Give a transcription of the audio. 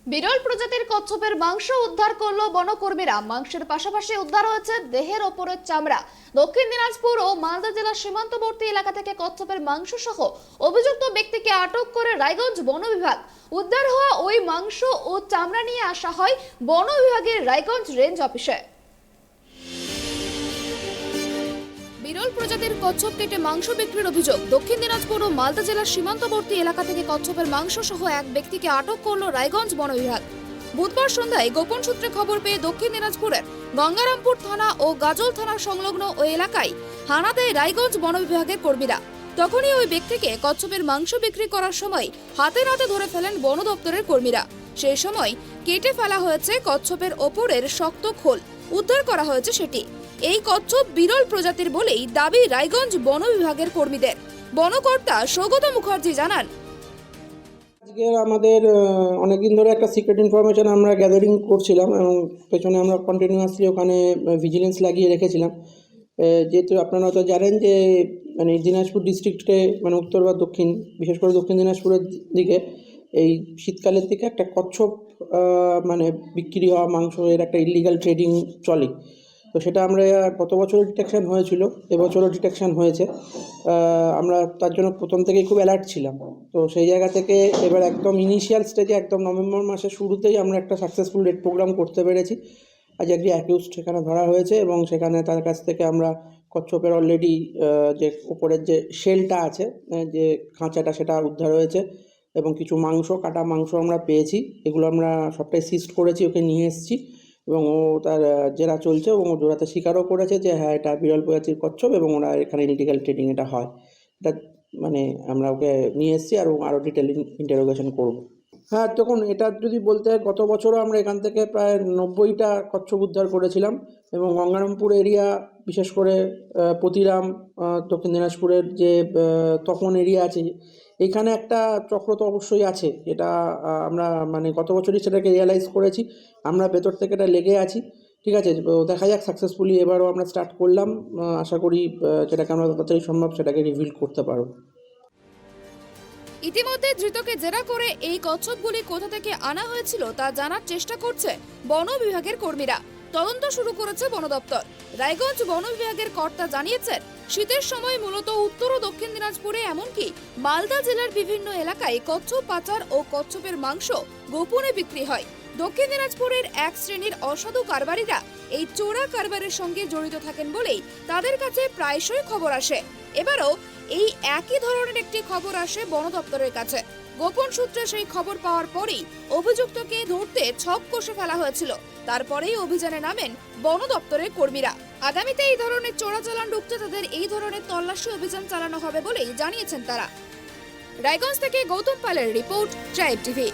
বিরল প্রজাতির কচ্ছপের মাংস উদ্ধার করলো বনকর্মীরা। মাংসের পাশাপাশি উদ্ধার হয়েছে দেহের ওপরের চামড়া। দক্ষিণ দিনাজপুর ও মালদা জেলার সীমান্তবর্তী এলাকা থেকে কচ্ছপের মাংস সহ অভিযুক্ত ব্যক্তিকে আটক করে রায়গঞ্জ বন বিভাগ। উদ্ধার হওয়া ওই মাংস ও চামড়া নিয়ে আসা হয় বন বিভাগের রায়গঞ্জ রেঞ্জ অফিসে। বিরল প্রজাতির কচ্ছপ কেটে মাংস বিক্রির অভিযোগ। দক্ষিণ দিনাজপুর ও মালদা জেলার সীমান্তবর্তী এলাকা থেকে কচ্ছপের মাংস সহ এক ব্যক্তিকে আটক করল রায়গঞ্জ বন বিভাগ। বুধবার সন্ধ্যায় গোপন সূত্রে খবর পেয়ে দক্ষিণ দিনাজপুরের গঙ্গারামপুর থানা ও গাজল থানার সংলগ্ন ওই এলাকায় হানা দেয় রায়গঞ্জ বন বিভাগের কর্মীরা। তখনই ওই ব্যক্তিকে কচ্ছপের মাংস বিক্রি করার সময় হাতে নাতে ধরে ফেলেন বন দপ্তরের কর্মীরা। সেই সময় কেটে ফেলা হয়েছে কচ্ছপের ওপরের শক্ত খোল, উদ্ধার করা হয়েছে সেটি। এই কচ্ছপ বিরল প্রজাতির বলেই দাবি রায়গঞ্জ বন বিভাগের কর্মীদের। বনকর্তা সৌগত মুখার্জি জানান, আজকে আমাদের অনেকদিন ধরে একটা সিক্রেট ইনফরমেশন আমরা গ্যাদারিং করছিলাম এবং পেছনে আমরা কন্টিনিউয়াসলি ওখানে ভিজিলেন্স লাগিয়ে রেখেছিলাম। যেহেতু আপনারা হয়তো জানেন যে মানে দিনাজপুর ডিস্ট্রিক্টে মানে উত্তর বা দক্ষিণ, বিশেষ করে দক্ষিণ দিনাজপুরের দিকে এই শীতকালের দিকে একটা কচ্ছপ মানে বিক্রি হওয়া মাংস এর একটা ইলিগাল ট্রেডিং চলে। তো সেটা আমরা গত বছরও ডিটেকশন হয়েছিল, এবছরও ডিটেকশন হয়েছে। আমরা তার জন্য প্রথম থেকেই খুব অ্যালার্ট ছিলাম। তো সেই জায়গা থেকে এবার একদম ইনিশিয়াল স্টেজে একদম নভেম্বর মাসের শুরুতেই আমরা একটা সাকসেসফুল রেড প্রোগ্রাম করতে পেরেছি। আজ একটি অ্যাকিউজড সেখানে ধরা হয়েছে এবং সেখানে তার কাছ থেকে আমরা কচ্ছপের অলরেডি যে উপরের যে শেলটা আছে, যে খাঁচাটা, সেটা উদ্ধার হয়েছে এবং কিছু মাংস, কাটা মাংস আমরা পেয়েছি। এগুলো আমরা সবটাই সিজড করেছি, ওকে নিয়ে এসেছি এবং ও তার জেরা চলছে এবং ও জোড়াতে স্বীকারও করেছে যে হ্যাঁ, এটা বিরল প্রজাতির কচ্ছপ এবং ওরা এখানে ইলিগাল ট্রেডিং এটা হয়। এটা মানে আমরা ওকে নিয়ে এসেছি আর আরও ডিটেলিং ইন্টারোগেশন করব। হ্যাঁ, দেখুন, এটা যদি বলতে হয়, গত বছরও আমরা এখান থেকে প্রায় 90টা কচ্ছপ উদ্ধার করেছিলাম এবং গঙ্গারামপুর এরিয়া, বিশেষ করে পতিরাম, দক্ষিণ দিনাজপুরের যে তপন এরিয়া আছে, এখানে একটা চক্র তো অবশ্যই আছে। এটা আমরা মানে গত বছরই সেটাকে রিয়ালাইজ করেছি। আমরা ভেতর থেকে এটা লেগে আছি। ঠিক আছে, দেখা যাক সাকসেসফুলি এবারও আমরা স্টার্ট করলাম। আশা করি যেটাকে আমরা যতটাই সম্ভব সেটাকে রিভিল করতে পারব। ইতিমধ্যে ধৃতকে জেরা করে এই কচ্ছপগুলি কোথা থেকে আনা হয়েছিল তা জানার চেষ্টা করছে বন বিভাগের কর্মীরা। তদন্ত শুরু করেছে বন দপ্তর। রায়গঞ্জ বন বিভাগের কর্তা জানিয়েছেন, শীতের সময় মূলত উত্তর ও দক্ষিণ দিনাজপুরে এমনকি মালদা জেলার বিভিন্ন এলাকায় কচ্ছপ পাচার ও কচ্ছপের মাংস গোপনে বিক্রি হয়। দক্ষিণ দিনাজপুরের এক শ্রেণীর অসাধু কারবারিরা এই চোরা কারবারের সঙ্গে জড়িত থাকেন বলেই তাদের কাছে প্রায়শই খবর আসে। এবারও এই একই ধরনের একটি খবর আসে বন দপ্তরের কাছে। গোপন সূত্রে সেই খবর পাওয়ার পরেই অভিযুক্তকে ধরতে ছক কষে ফেলা হয়েছিল। তারপরেই অভিযানে নামেন বন দপ্তরের কর্মীরা। আগামীতে এই ধরনের চোরাচালান রুখতে তাদের এই ধরনের তল্লাশি অভিযান চালানো হবে বলেই জানিয়েছেন তারা। রায়গঞ্জ থেকে গৌতম পালের রিপোর্ট, ট্রাইব টিভি।